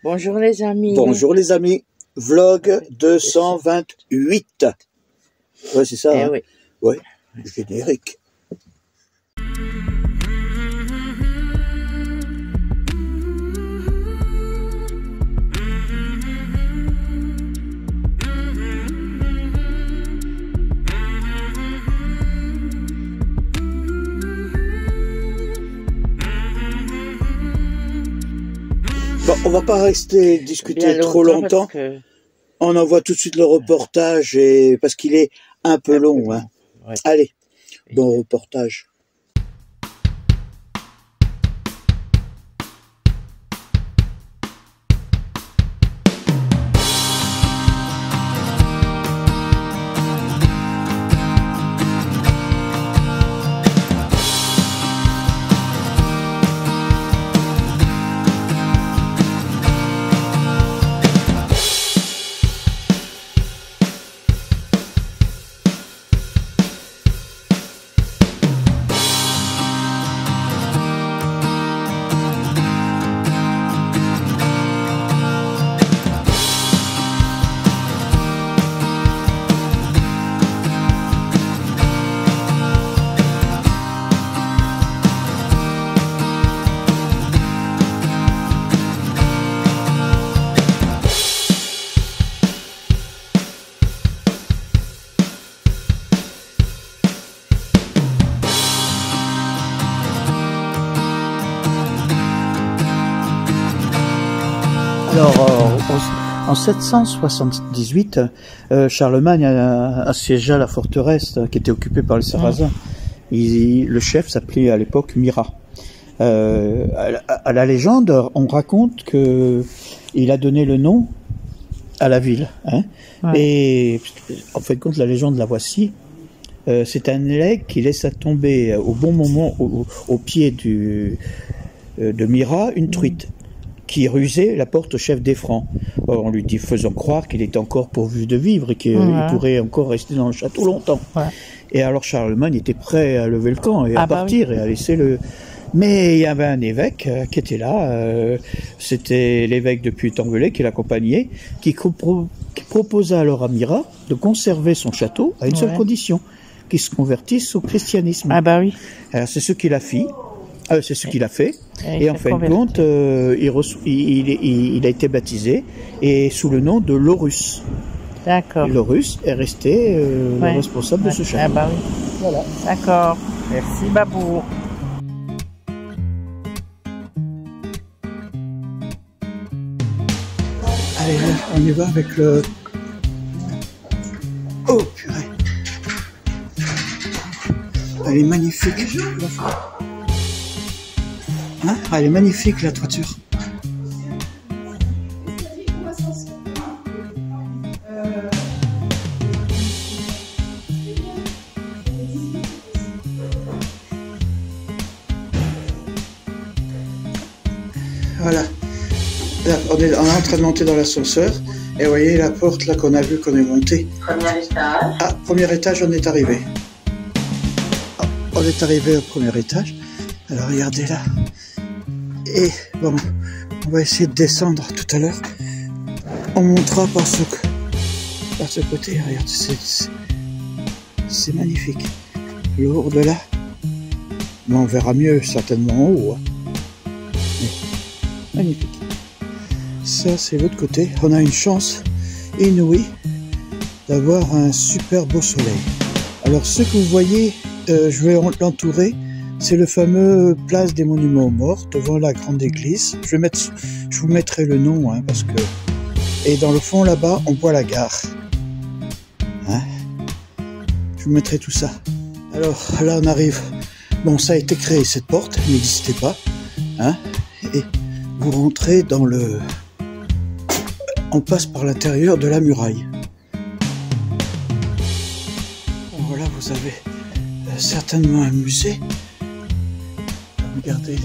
Bonjour les amis. Bonjour les amis. Vlog 228. Ouais, c'est ça. Hein. Oui. Ouais, générique. Bon, on va pas rester discuter trop longtemps. Que... On envoie tout de suite le reportage et parce qu'il est un peu long. Hein. Ouais. Allez, bon reportage. Alors, en 778, Charlemagne assiégea la forteresse qui était occupée par les Sarrasins. Le chef s'appelait à l'époque Murat. À la légende, on raconte que il a donné le nom à la ville. Hein, ouais. Et en fait, compte la légende, la voici. C'est un aigle qui laissa tomber au bon moment au pied de Murat une truite qui rusait la porte au chef des Francs, en lui faisant croire qu'il était encore pourvu de vivre et qu'il pourrait encore rester dans le château longtemps. Ouais. Et alors Charlemagne était prêt à lever le camp et à partir et à laisser le... Mais il y avait un évêque qui était là, c'était l'évêque de Puy-Tanvelay qui l'accompagnait, qui proposa alors à Murat de conserver son château à une seule condition, qu'il se convertisse au christianisme. Ah bah oui. Alors c'est ce qu'il a fait. C'est ce qu'il a fait, et en fin de compte, il a été baptisé, et sous le nom de Laurus. D'accord. Laurus est resté le responsable de ce château. Ah bah oui. Voilà. D'accord. Merci Babou. Allez, on y va avec le... Oh purée. Elle est magnifique. Hein, elle est magnifique la toiture. Voilà. Là, on est en train de monter dans l'ascenseur. Et vous voyez la porte là qu'on a vu qu'on est monté. Premier étage. Ah, premier étage, on est arrivé. Oh, on est arrivé au premier étage. Alors regardez là. Et bon, on va essayer de descendre tout à l'heure. On montera par ce côté. Regarde, c'est magnifique. Le haut de là. Mais on verra mieux certainement en haut. Hein. Mais, magnifique. Ça c'est l'autre côté. On a une chance inouïe d'avoir un super beau soleil. Alors ce que vous voyez, je vais l'entourer. C'est le fameux place des monuments aux morts devant la grande église. Je vous mettrai le nom, hein, parce que... Et dans le fond là-bas, on voit la gare. Hein, je vous mettrai tout ça. Alors là, on arrive. Bon, ça a été créé cette porte, elle n'existait pas. Hein, et vous rentrez dans le... On passe par l'intérieur de la muraille. Voilà, vous avez certainement un musée. Regardez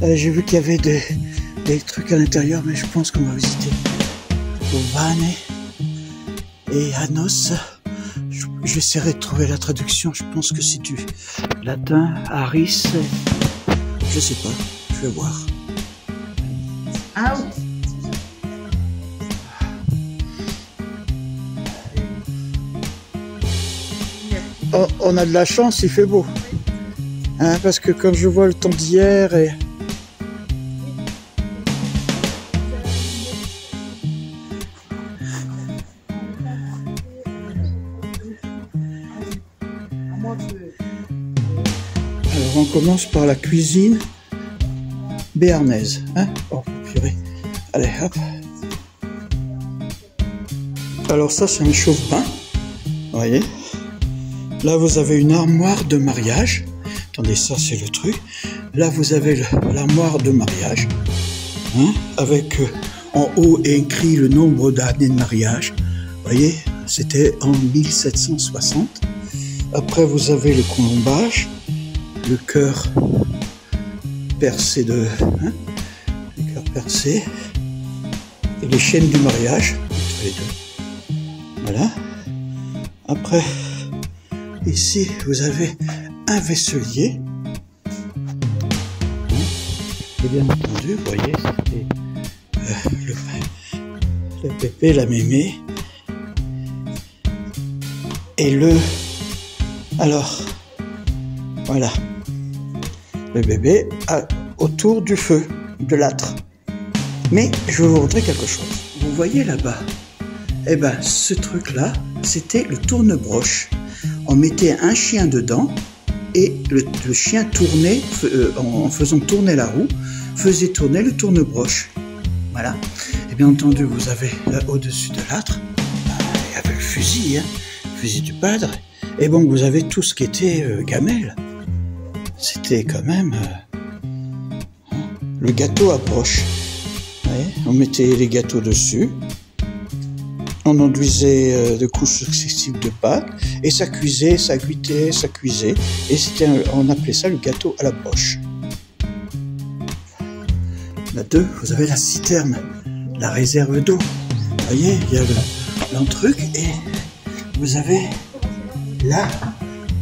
les... J'ai vu qu'il y avait des trucs à l'intérieur, mais je pense qu'on va visiter Vane et Anos. j'essaierai de trouver la traduction. Je pense que c'est du latin. Aris. Je sais pas. Je vais voir. Ah, Oh, on a de la chance, il fait beau. Hein, parce que quand je vois le temps d'hier et... Alors on commence par la cuisine béarnaise. Hein, oh purée. Allez, hop. Alors ça c'est un chauffe-pain. Vous voyez. Là vous avez une armoire de mariage. Attendez, ça c'est le truc. Là vous avez l'armoire de mariage. Hein, avec en haut écrit le nombre d'années de mariage. Vous voyez, c'était en 1760. Après vous avez le colombage. Le cœur percé le cœur percé et les chaînes du mariage entre les deux. Voilà. Après, ici vous avez un vaisselier. Et bien entendu, vous voyez, c'était le pépé, la mémé et alors, voilà. Le bébé autour du feu, de l'âtre. Mais je vais vous montrer quelque chose. Vous voyez là-bas, eh ben, ce truc-là, c'était le tourne-broche. On mettait un chien dedans et le chien tournait, en faisant tourner la roue, faisait tourner le tourne-broche. Voilà. Et bien entendu, vous avez là au-dessus de l'âtre, il y avait le fusil, hein, le fusil du padre. Et bon, vous avez tout ce qui était gamelle. C'était quand même le gâteau à broche. Ouais, on mettait les gâteaux dessus, on enduisait de couches successives de pâte, et ça cuisait, ça cuitait, ça cuisait, et on appelait ça le gâteau à la broche. Là, vous avez la citerne, la réserve d'eau. Vous voyez, il y a l'entruc, et vous avez là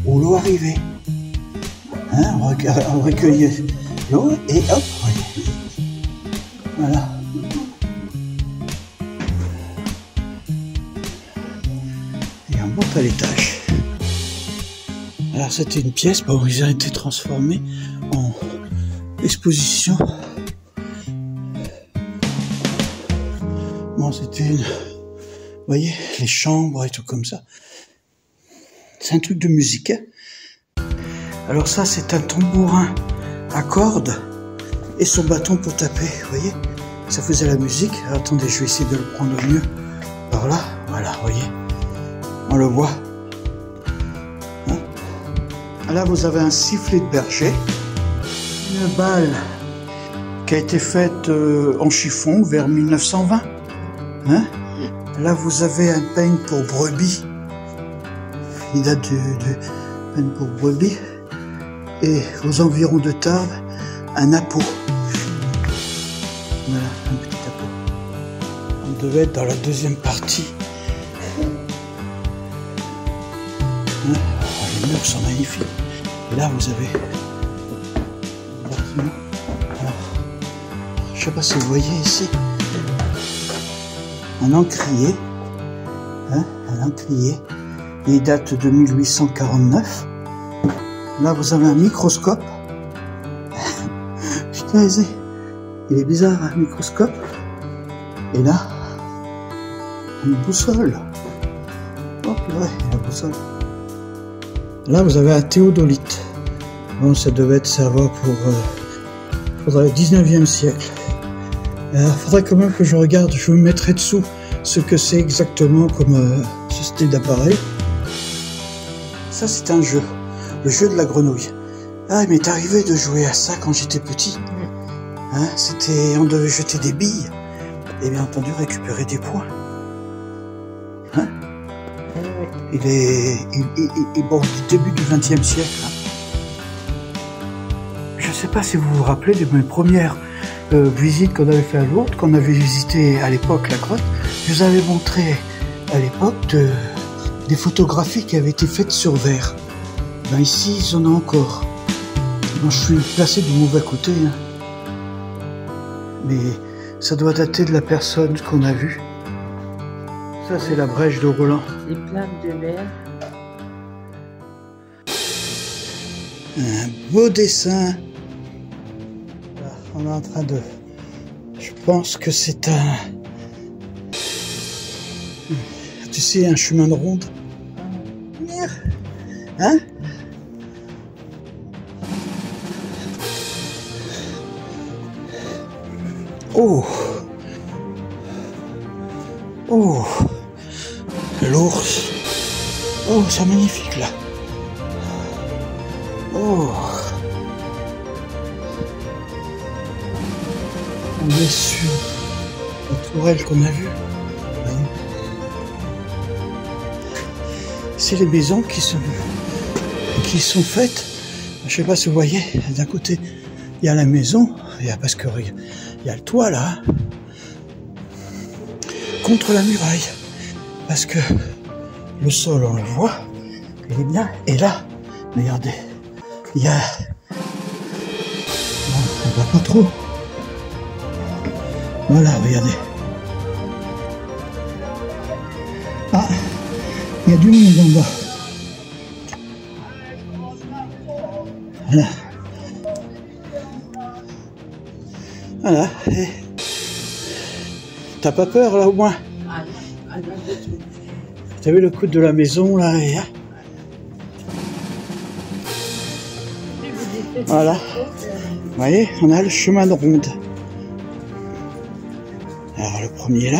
où l'eau arrivait. Hein, on recueillait l'eau et hop, voilà. Et on monte à l'étage. Alors c'était une pièce, bon, ils ont été transformés en exposition. Bon, c'était une... Vous voyez, les chambres et tout comme ça. C'est un truc de musique, hein. Alors ça, c'est un tambourin à cordes et son bâton pour taper, vous voyez. Ça faisait la musique. Alors, attendez, je vais essayer de le prendre mieux. Par là, voilà, vous voyez. On le voit. Hein, là, vous avez un sifflet de berger. Une balle qui a été faite en chiffon vers 1920. Hein, là, vous avez un peigne pour brebis. Il date du peigne pour brebis. Et aux environs de Tarbes, un appôt. Voilà, un petit appôt. On devait être dans la deuxième partie. Hein, les murs sont magnifiques. Et là, vous avez le bâtiment. Alors, je ne sais pas si vous voyez ici. Un encrier. Hein, un encrier. Il date de 1849. Là, vous avez un microscope. Putain, il est bizarre, un microscope. Et là, une boussole. Oh, purée, la boussole. Là, vous avez un théodolite. Bon, ça devait être serveur pour le 19e siècle. Il faudrait quand même que je regarde, je me mettrai dessous ce que c'est exactement comme ce style d'appareil. Ça, c'est un jeu. Le jeu de la grenouille. Ah, il m'est arrivé de jouer à ça quand j'étais petit. Hein, on devait jeter des billes. Et bien entendu, récupérer des points. Hein, bon, du début du XXe siècle. Hein. Je ne sais pas si vous vous rappelez de mes premières visites qu'on avait fait à Lourdes, qu'on avait visité à l'époque la grotte. Je vous avais montré à l'époque des photographies qui avaient été faites sur verre. Ben ici, ils en ont encore. Bon, je suis placé du mauvais côté, hein. Mais ça doit dater de la personne qu'on a vue. Ça, c'est la brèche de Roland. Des plaques de verre. Un beau dessin. Là, on est en train de... Je pense que c'est un... Tu sais, un chemin de ronde. Hein? Oh! Oh! L'ours! Oh, c'est magnifique là! Oh! On est sur la tourelle qu'on a vue. C'est les maisons qui sont faites. Je sais pas si vous voyez, d'un côté il y a la maison, parce que il y a le toit là, contre la muraille, parce que le sol on le voit, il est bien. Et là, regardez, il y a, non, on voit pas trop. Voilà, regardez. Ah, il y a du monde en bas. Voilà. Voilà. Et... T'as pas peur là au moins? T'as vu le coup de la maison là et... Voilà. Vous voyez, on a le chemin de ronde. Alors le premier là.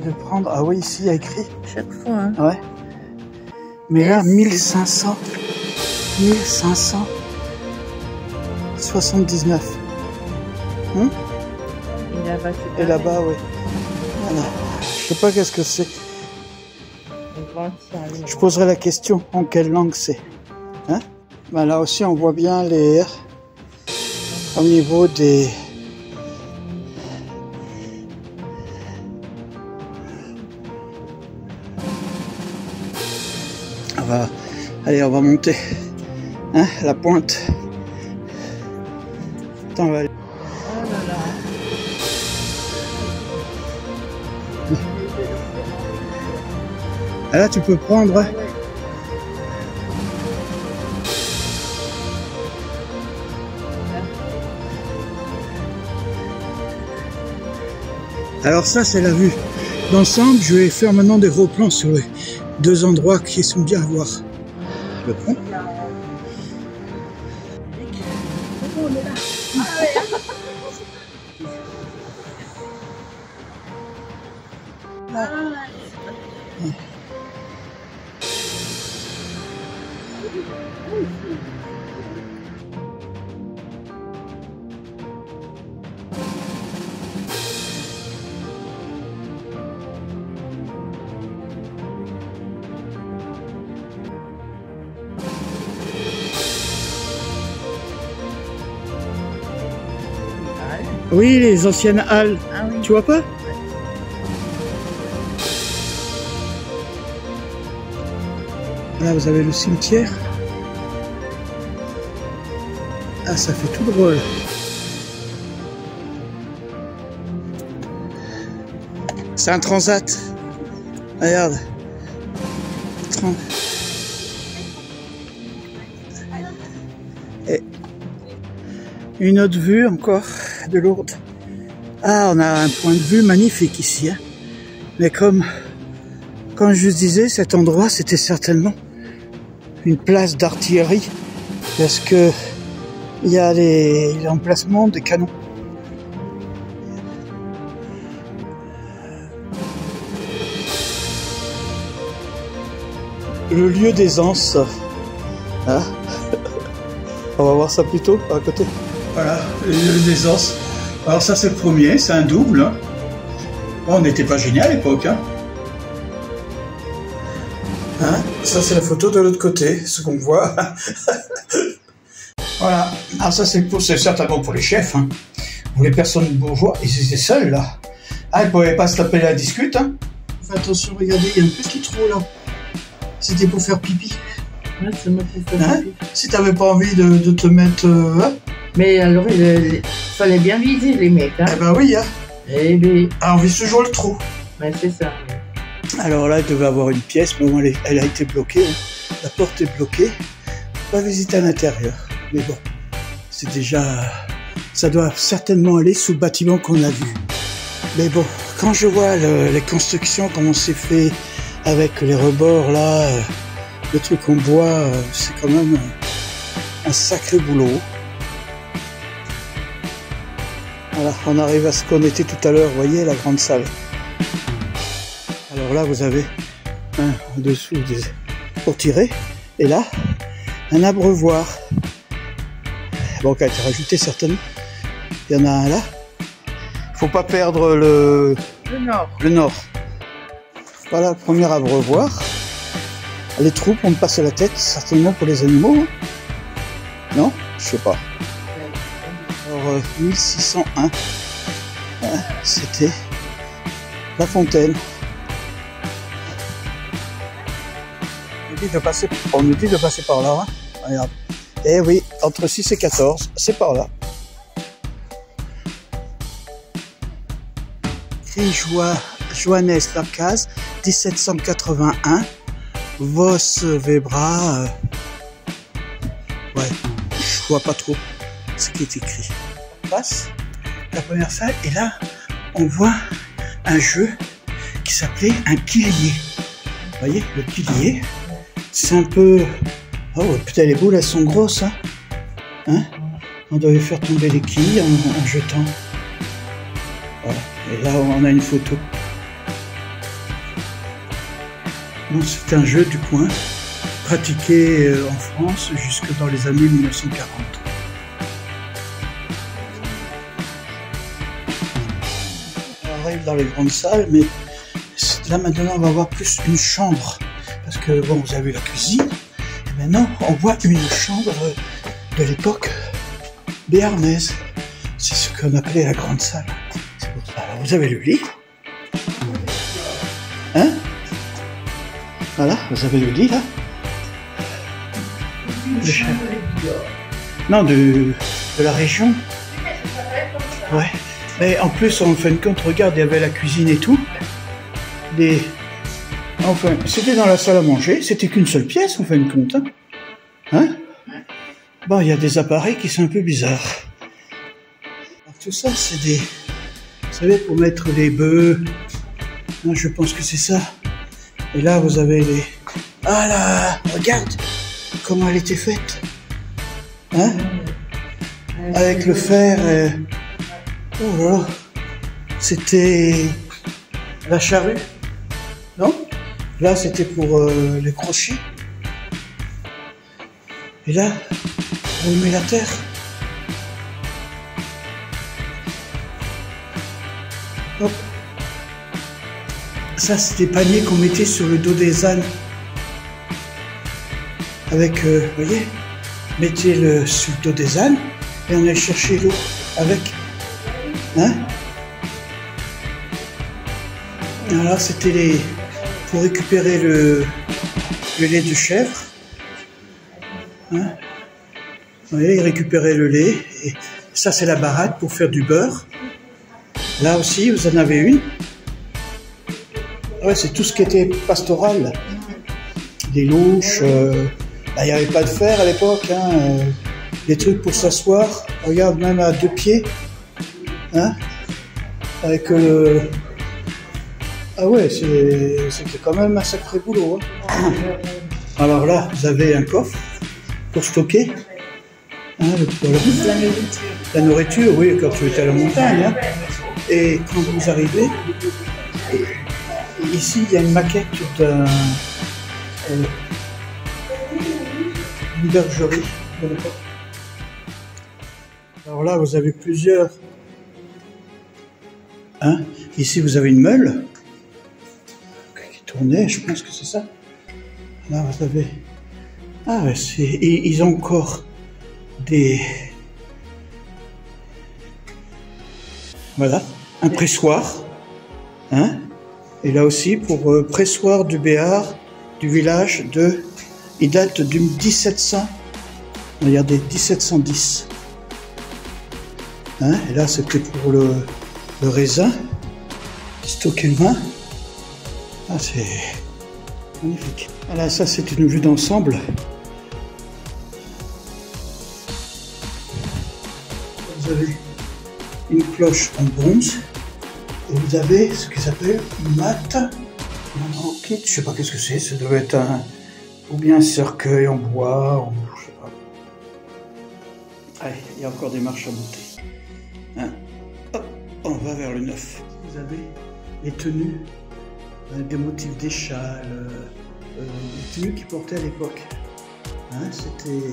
De prendre, ah oui, ici il y a écrit Chaque fois, hein. ouais, mais là 1579 et là-bas oui, voilà. Je sais pas qu'est-ce que c'est, je poserai la question en quelle langue c'est, hein. Ben là aussi on voit bien les R au niveau des... Allez, on va monter, hein, la pointe. Attends, on va aller. Oh là là. Ah, là, tu peux prendre. Alors ça, c'est la vue d'ensemble. Je vais faire maintenant des gros plans sur les deux endroits qui sont bien à voir. Je le prends. Oui, les anciennes halles. Ah oui. Tu vois pas? Là, vous avez le cimetière. Ah, ça fait tout drôle. C'est un transat. Regarde. Et une autre vue encore de Lourdes. Ah, on a un point de vue magnifique ici, hein. Mais comme je vous disais, cet endroit, c'était certainement une place d'artillerie, parce que il y a l'emplacement des canons. le lieu d'aisance. Hein? On va voir ça plutôt à côté. Voilà, le lieu d'aisance. Alors ça c'est le premier, c'est un double. Hein. On n'était pas génial à l'époque. Hein. Hein? Ça c'est la photo de l'autre côté, ce qu'on voit. Voilà, alors ça c'est certainement pour les chefs. Hein. Pour les personnes bourgeois, ils étaient seuls là. Ah, ils ne pouvaient pas se taper la discute. Hein. Fais attention, regardez, il y a un petit trou là. C'était pour faire pipi. Ouais, c'est moi pour faire pipi. Si tu n'avais pas envie de te mettre... Mais alors, il fallait bien viser les mecs. Hein. Eh ben oui. Hein. Eh bien... Ah, on vise toujours le trou. Ouais, c'est ça. Alors là, il devait avoir une pièce, mais bon, elle a été bloquée. Hein. La porte est bloquée. Pas visiter à l'intérieur. Mais bon, c'est déjà... Ça doit certainement aller sous le bâtiment qu'on a vu. Mais bon, quand je vois les constructions, comment c'est fait avec les rebords là, le truc en bois, c'est quand même un sacré boulot. Voilà, on arrive à ce qu'on était tout à l'heure, vous voyez, la grande salle. Alors là, vous avez un en dessous pour tirer, et là, un abreuvoir. Bon, qui a été rajouté certainement. Il y en a un là. Faut pas perdre le nord. Voilà le premier abreuvoir. Les trous pour me passer la tête, certainement pour les animaux. Hein. Non? Je sais pas. Alors 1601. Hein, c'était la fontaine. On nous dit de passer par là. Hein. Regarde. Eh oui, entre 6 et 14, c'est par là. Johannes Lacaze, 1781, Vos Vebra, ouais, je vois pas trop ce qui est écrit. On passe la première salle et là, on voit un jeu qui s'appelait un quillier. Vous voyez, le quillier, c'est un peu... Oh putain, les boules, elles sont grosses, hein, hein. On devait faire tomber les quilles en jetant. Voilà. Et là, on a une photo. Bon, c'est un jeu du coin, pratiqué en France jusque dans les années 1940. On arrive dans les grandes salles, mais là maintenant, on va voir plus une chambre. Parce que, bon, vous avez vu la cuisine, et maintenant, on voit une chambre de l'époque béarnaise. C'est ce qu'on appelait la grande salle. Alors, vous avez le lit. Hein? Voilà, vous avez le lit là. Non, de la région. Ouais. Mais en plus, en fin de compte, regarde, il y avait la cuisine et tout. Enfin, c'était dans la salle à manger. C'était qu'une seule pièce, en fin de compte. Hein? Bon, il y a des appareils qui sont un peu bizarres. Alors, tout ça, c'est des... Vous savez, pour mettre les bœufs, non, je pense que c'est ça. Et là, vous avez les... Ah là, regarde comment elle était faite. Hein? Avec le fer. Oh là là. C'était la charrue. Non? Là, c'était pour les crochets. Et là, on met la terre. Hop. Ça, c'est des paniers qu'on mettait sur le dos des ânes. Avec, vous voyez, mettez sur le dos des ânes et on allait chercher l'eau avec. Hein? Alors, c'était pour récupérer le lait de chèvre. Hein? Vous voyez, ils récupéraient le lait. Et ça, c'est la baraque pour faire du beurre. Là aussi, vous en avez une. Ouais, c'est tout ce qui était pastoral. Des louches. Il n'y avait pas de fer à l'époque. Hein, des trucs pour s'asseoir. Regarde, même à 2 pieds. Hein, avec Ah ouais, c'était quand même un sacré boulot. Hein. Alors là, vous avez un coffre pour stocker. Hein, la nourriture, oui, quand tu étais à la montagne. Hein. Et quand vous arrivez, ici il y a une maquette une bergerie de l'époque. Alors là, vous avez plusieurs. Hein? Ici, vous avez une meule qui tournait, je pense que c'est ça. Là, vous avez... Ah ouais, ils ont encore des... Voilà, un pressoir. Hein? Et là aussi, pour pressoir du Béarn, du village de... Il date du 1700. Regardez, 1710. Hein? Et là, c'était pour le raisin. Stocker le vin. Ah, c'est magnifique. Voilà, ça, c'est une vue d'ensemble. Vous avez une cloche en bronze. Et vous avez ce qu'ils appellent une matte. En kit, je sais pas qu'est-ce que c'est. Ça doit être ou bien un cercueil en bois, ou je sais pas. Allez, il y a encore des marches à monter. Hein? Hop, on va vers le neuf. Vous avez les tenues, des motifs des châles, les tenues qu'ils portaient à l'époque. Hein, c'était... Vous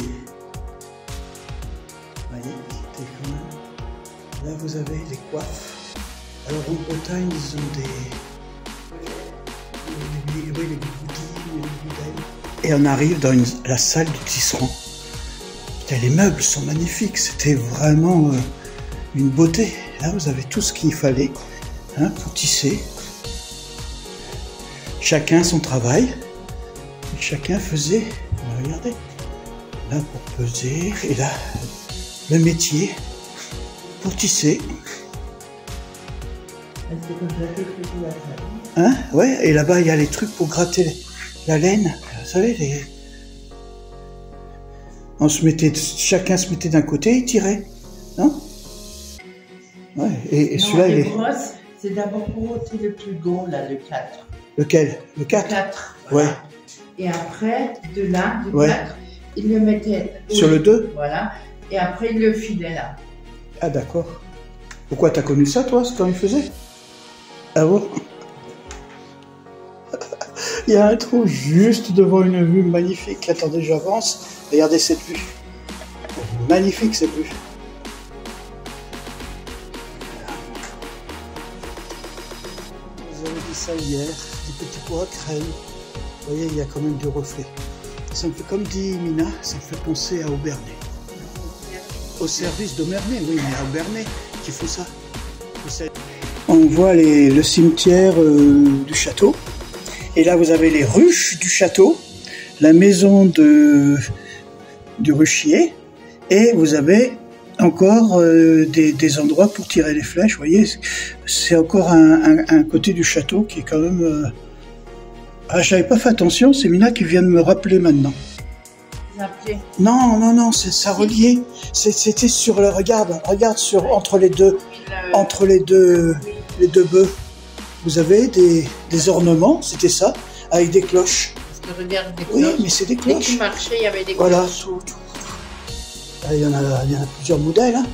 voyez, c'était quand même... Là, vous avez les coiffes. Alors, en Bretagne, ils ont les bigoudis, les bouteilles. Et on arrive dans la salle du tisserand. Les meubles sont magnifiques, c'était vraiment une beauté. Là, vous avez tout ce qu'il fallait pour tisser. Chacun son travail. Et chacun faisait, regardez, là pour peser, et là, le métier pour tisser. Hein? Ouais, et là-bas, il y a les trucs pour gratter la laine. Vous savez, chacun se mettait d'un côté, il tirait, non? Ouais, et celui-là, il est... Brosse, c'est d'abord pour ôter le plus gros, là, le 4. Lequel? Le 4? Le 4, voilà. Ouais. Et après, de là, le 4, il le mettait... Sur le 2? Voilà. Et après, il le filait là. Ah, d'accord. Pourquoi t'as connu ça, toi, quand il faisait? Ah bon? Il y a un trou juste devant une vue magnifique. Attendez, j'avance. Regardez cette vue. Magnifique cette vue. Vous avez dit ça hier, des petits pois à crème. Vous voyez, il y a quand même du reflet. Ça me fait, comme dit Mina, ça me fait penser à Aubernais. Au service d'Aubernais, oui, mais à Aubernais qui font ça. On voit le cimetière du château. Et là, vous avez les ruches du château, la maison du ruchier, et vous avez encore des endroits pour tirer les flèches. Vous voyez, c'est encore un côté du château qui est quand même... Ah, je n'avais pas fait attention, c'est Mina qui vient de me rappeler maintenant. Non, ça reliait. C'était sur le... Regarde entre les deux bœufs. Vous avez des ornements, c'était ça, avec des cloches. Parce que regarde, des cloches. Oui, mais c'est des cloches. Dès qu'il marchait, il y avait des cloches. Voilà. Il y en a plusieurs modèles. Hein.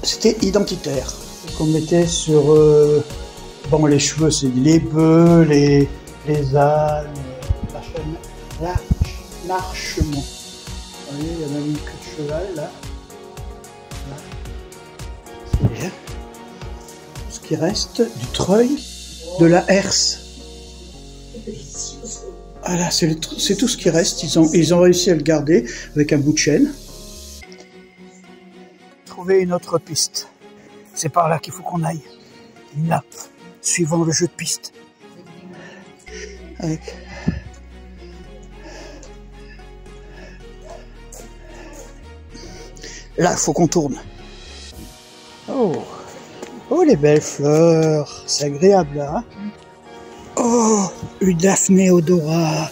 C'était identitaire. Qu'on mettait sur les cheveux, c'est les bœufs, les ânes, l'archement. Vous voyez, il y en a une queue de cheval là. C'est bien. Ce qui reste du treuil de la herse. Voilà, c'est tout ce qui reste. Ils ont réussi à le garder avec un bout de chaîne. Trouver une autre piste. C'est par là qu'il faut qu'on aille. Là, suivant le jeu de piste. Là, il faut qu'on tourne. Oh, les belles fleurs. C'est agréable, là. Hein? Oh, une Daphné odora.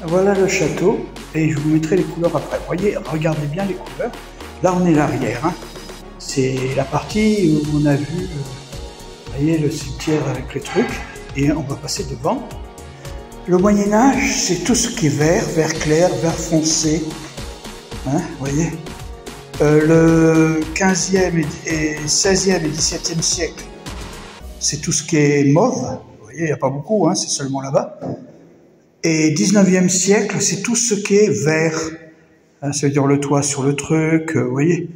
Voilà le château. Et je vous mettrai les couleurs après. Vous voyez, regardez bien les couleurs. Là, on est l'arrière. Hein. C'est la partie où on a vu, vous voyez, le cimetière avec les trucs. Et on va passer devant. Le Moyen-Âge, c'est tout ce qui est vert clair, vert foncé. Hein, vous voyez, le 15e et 16e et 17e siècle, c'est tout ce qui est mauve, vous voyez, il n'y a pas beaucoup, hein, c'est seulement là-bas. Et 19e siècle, c'est tout ce qui est vert. Hein, ça veut dire le toit sur le truc, vous voyez.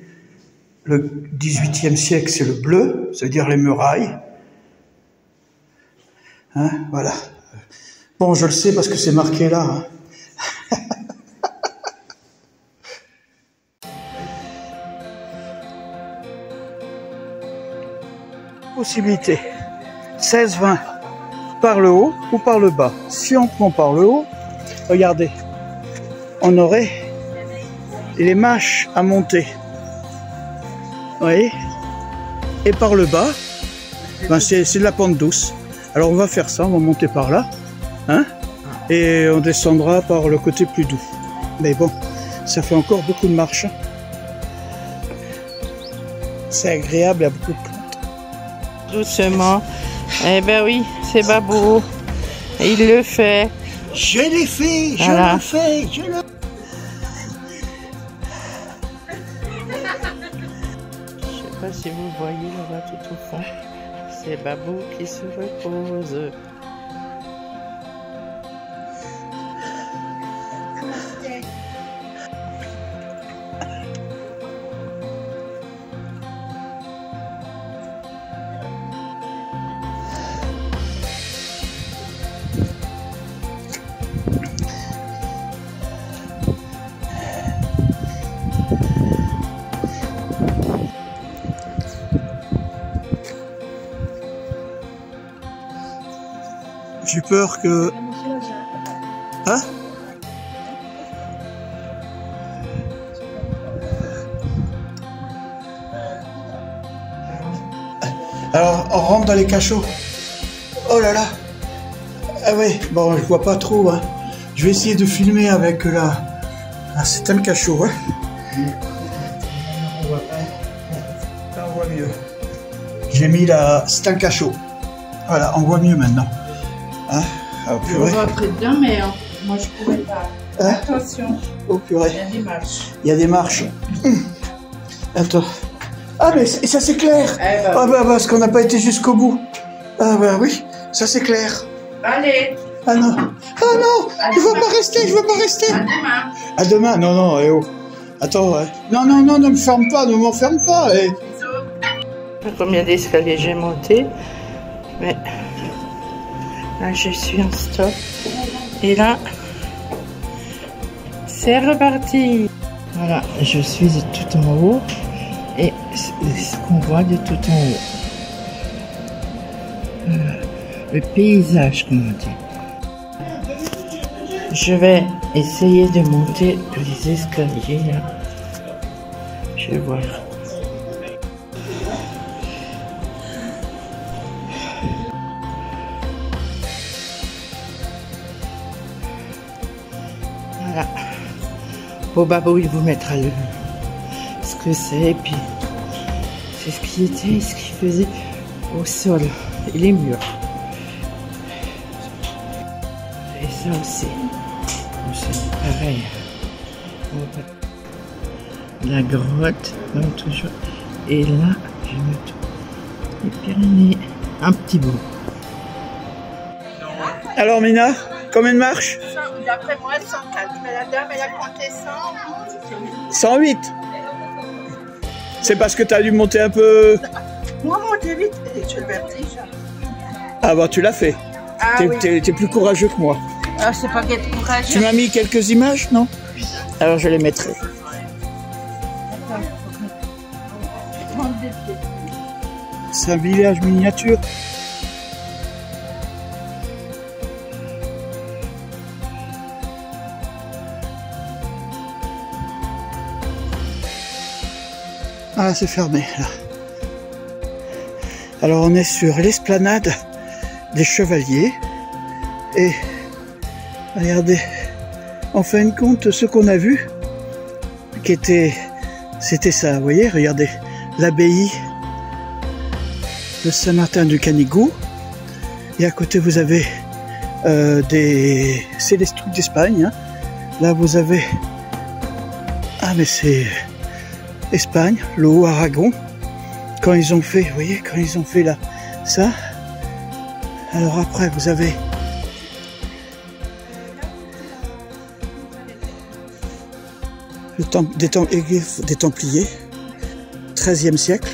Le 18e siècle, c'est le bleu, ça veut dire les murailles. Hein, voilà. Bon, je le sais parce que c'est marqué là. Hein. Possibilité 16-20 par le haut ou par le bas. Si on prend par le haut, regardez, on aurait les marches à monter. Vous voyez? Et par le bas, ben c'est de la pente douce. Alors on va faire ça, on va monter par là, hein, et on descendra par le côté plus doux. Mais bon, ça fait encore beaucoup de marches. C'est agréable, il y a beaucoup de plantes. Doucement. Eh ben oui, c'est Babou. Il le fait. Je l'ai fait, Voilà. je le fais, je le... Je sais pas si vous voyez là-bas tout au fond. C'est Babou qui se repose. J'ai peur que... Hein? Alors, on rentre dans les cachots. Oh là là! Ah ouais, bon, je vois pas trop, hein. Je vais essayer de filmer avec la... Ah, c'est un cachot, hein. On voit pas. Là, on voit mieux. J'ai mis la... C'est un cachot. Voilà, on voit mieux maintenant. Hein? Ah, Je vais rentrer dedans, mais moi je pourrais pas. Hein? Attention, Oh purée. il y a des marches. Il y a des marches. Attends. Ah mais ça c'est clair. Eh ben, Ah bah parce qu'on n'a pas été jusqu'au bout. Ah bah oui, ça c'est clair. allez, Ah non. Ah non, je veux pas rester, je veux pas rester. à demain. À demain. Non, non, eh oh. Attends, ouais. Non, non, non, ne me ferme pas, ne m'enferme pas. Eh. Combien d'escaliers j'ai monté. Mais là je suis en stop. Et là, c'est reparti. Voilà, je suis tout en haut. Et ce qu'on voit de tout en haut. Le paysage, comme on dit. Je vais essayer de monter les escaliers là. Je vais voir. Voilà. Bon, Babou, il vous mettra ce que c'est, et puis c'est ce qui était, ce qu'il faisait au sol, et les murs. Et ça aussi, c'est pareil. La grotte, comme toujours. Et là, je me trouve les Pyrénées, un petit bout. Alors Mina, combien de marches? D'après moi, 104. Mais la dame, elle a compté 100. 108. C'est parce que tu as dû monter un peu... Moi, monter vite, j'ai le vertige. Ah bah tu l'as fait. Ah oui. T'es plus courageux que moi. Ah, c'est pas qu'être courageux. Tu m'as mis quelques images, non? Alors je les mettrai. C'est un village miniature. Ah, c'est fermé là. Alors on est sur l'esplanade des Chevaliers et regardez, en fin de compte, ce qu'on a vu, c'était ça, vous voyez, regardez, l'abbaye de Saint-Martin-du-Canigou, et à côté vous avez c'est les trucs d'Espagne, hein. Là vous avez, ah mais c'est Espagne, le Haut-Aragon, quand ils ont fait, vous voyez, quand ils ont fait là, ça, Alors après, vous avez le temple des Templiers, 13e siècle.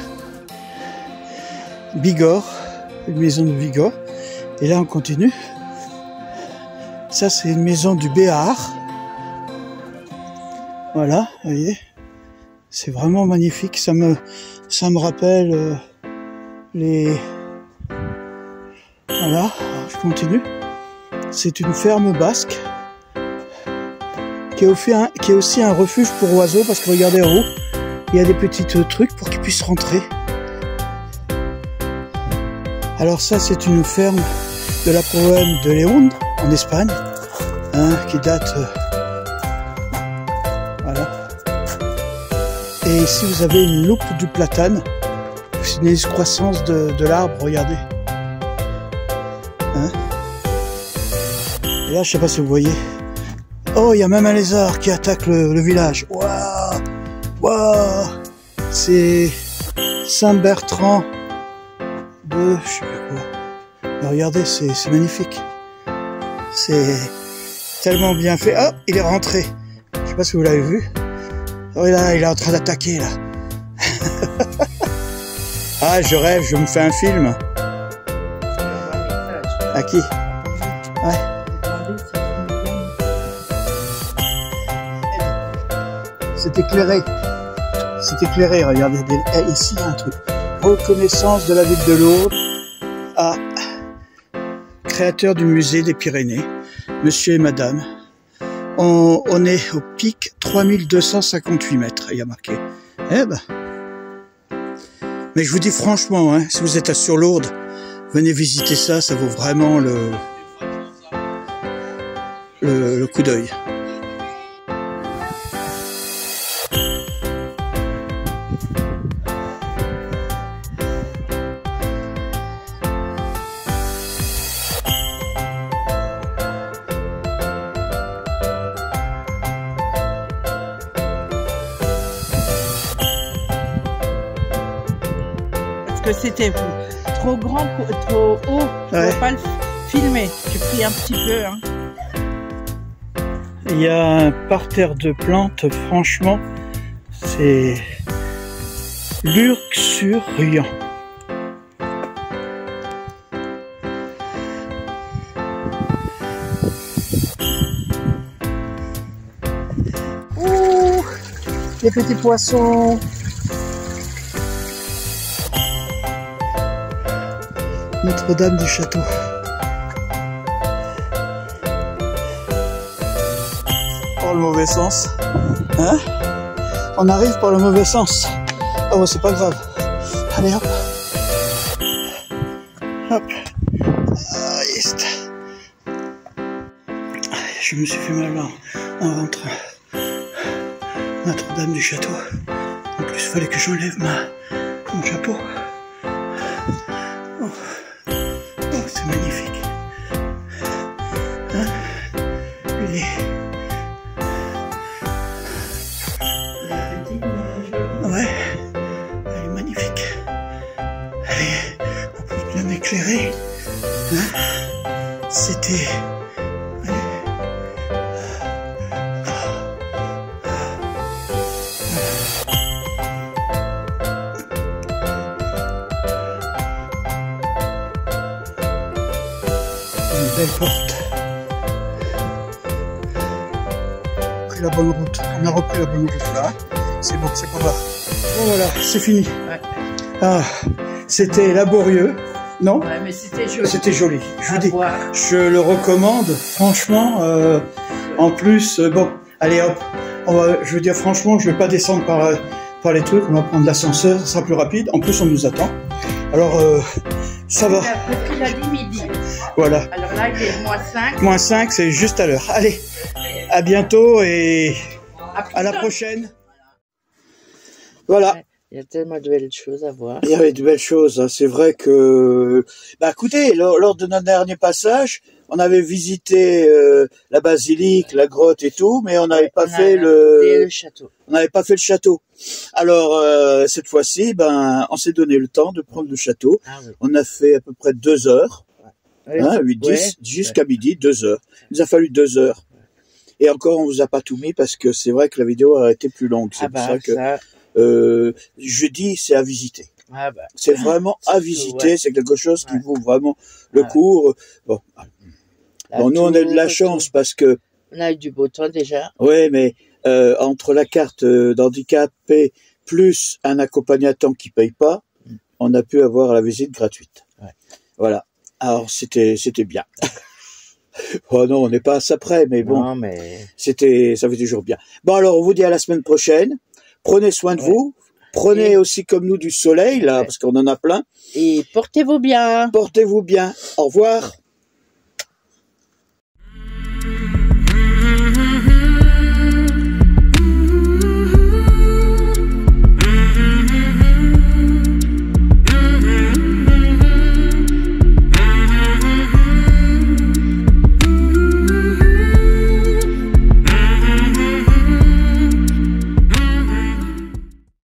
Bigorre, une maison de Bigorre. Et là, on continue. Ça, c'est une maison du Béar. Voilà, vous voyez. C'est vraiment magnifique. Ça me rappelle les... Voilà, alors je continue. C'est une ferme basque qui est aussi un refuge pour oiseaux, parce que regardez en haut, il y a des petits trucs pour qu'ils puissent rentrer. Alors ça, c'est une ferme de la province de Léon, en Espagne, hein, qui date... voilà. Et ici, vous avez une loupe du platane. C'est une excroissance de l'arbre, regardez. Hein? Et là, je sais pas si vous voyez. Oh, il y a même un lézard qui attaque le village. Waouh! Waouh! C'est Saint-Bertrand de... je sais pas quoi. Mais regardez, c'est magnifique. C'est tellement bien fait. Oh, il est rentré. Je sais pas si vous l'avez vu. Oh, il est en train d'attaquer, là. Ah, je rêve, je me fais un film. À qui? Ouais. C'est éclairé. C'est éclairé, regardez. Ici, il y a un truc. Reconnaissance de la ville de Lourdes à créateur du musée des Pyrénées, monsieur et madame. On est au pic 3258 mètres, il y a marqué. Eh ben. Mais je vous dis franchement, hein, si vous êtes sur Lourdes, venez visiter ça, ça vaut vraiment le coup d'œil. C'était trop grand, trop haut, je ne peux pas le filmer. J'ai pris un petit peu. Hein. Il y a un parterre de plantes, franchement, c'est luxuriant. Ouh, les petits poissons. Notre-Dame du Château. Par le mauvais sens. Hein? On arrive par le mauvais sens. Oh, c'est pas grave. Allez, hop. Hop. Ah, yes. Je me suis fait mal en rentrant. Notre-Dame du Château. En plus, il fallait que j'enlève mon chapeau. C'est magnifique. Hein? Ouais, elle est magnifique. Elle est un peu bien éclairée. Hein? C'était... belle porte. Pris la bonne route. On a repris la bonne route là. C'est bon, c'est pas grave. Bon voilà, c'est fini. Ouais. Ah, c'était laborieux, non? Ouais, mais c'était joli. C'était joli. Je vous dis, je le recommande. Franchement, en plus, bon, allez hop. Je veux dire franchement, je vais pas descendre par les trucs. On va prendre l'ascenseur, ça sera plus rapide. En plus, on nous attend. Alors, ça va. Il a dit midi. Voilà. Alors là, il est -5. -5, c'est juste à l'heure. Allez, à bientôt et à la prochaine. Voilà. Il y a tellement de belles choses à voir. Il y avait de belles choses. C'est vrai que... Bah écoutez, lors de notre dernier passage, on avait visité la basilique, la grotte et tout, mais on n'avait pas fait le château. On n'avait pas fait le château. Alors cette fois-ci, ben, on s'est donné le temps de prendre le château. Ah, oui. On a fait à peu près 2 heures. Hein, 8-10, jusqu'à midi, 2 heures. Il nous a fallu 2 heures. Et encore, on vous a pas tout mis parce que c'est vrai que la vidéo aurait été plus longue. C'est pour ça que jeudi, c'est à visiter. C'est vraiment à visiter. C'est quelque chose qui vaut vraiment le coup. Bon, nous, on a eu de la chance parce que... On a eu du beau temps déjà. Oui, mais entre la carte d'handicapé plus un accompagnateur qui paye pas, on a pu avoir la visite gratuite. Voilà. Alors, c'était bien. Oh non, on n'est pas à ça près, mais bon. Non, mais... ça fait toujours bien. Bon, alors, on vous dit à la semaine prochaine. Prenez soin de vous. Prenez aussi comme nous du soleil, là, parce qu'on en a plein. Et portez-vous bien. Portez-vous bien. Au revoir.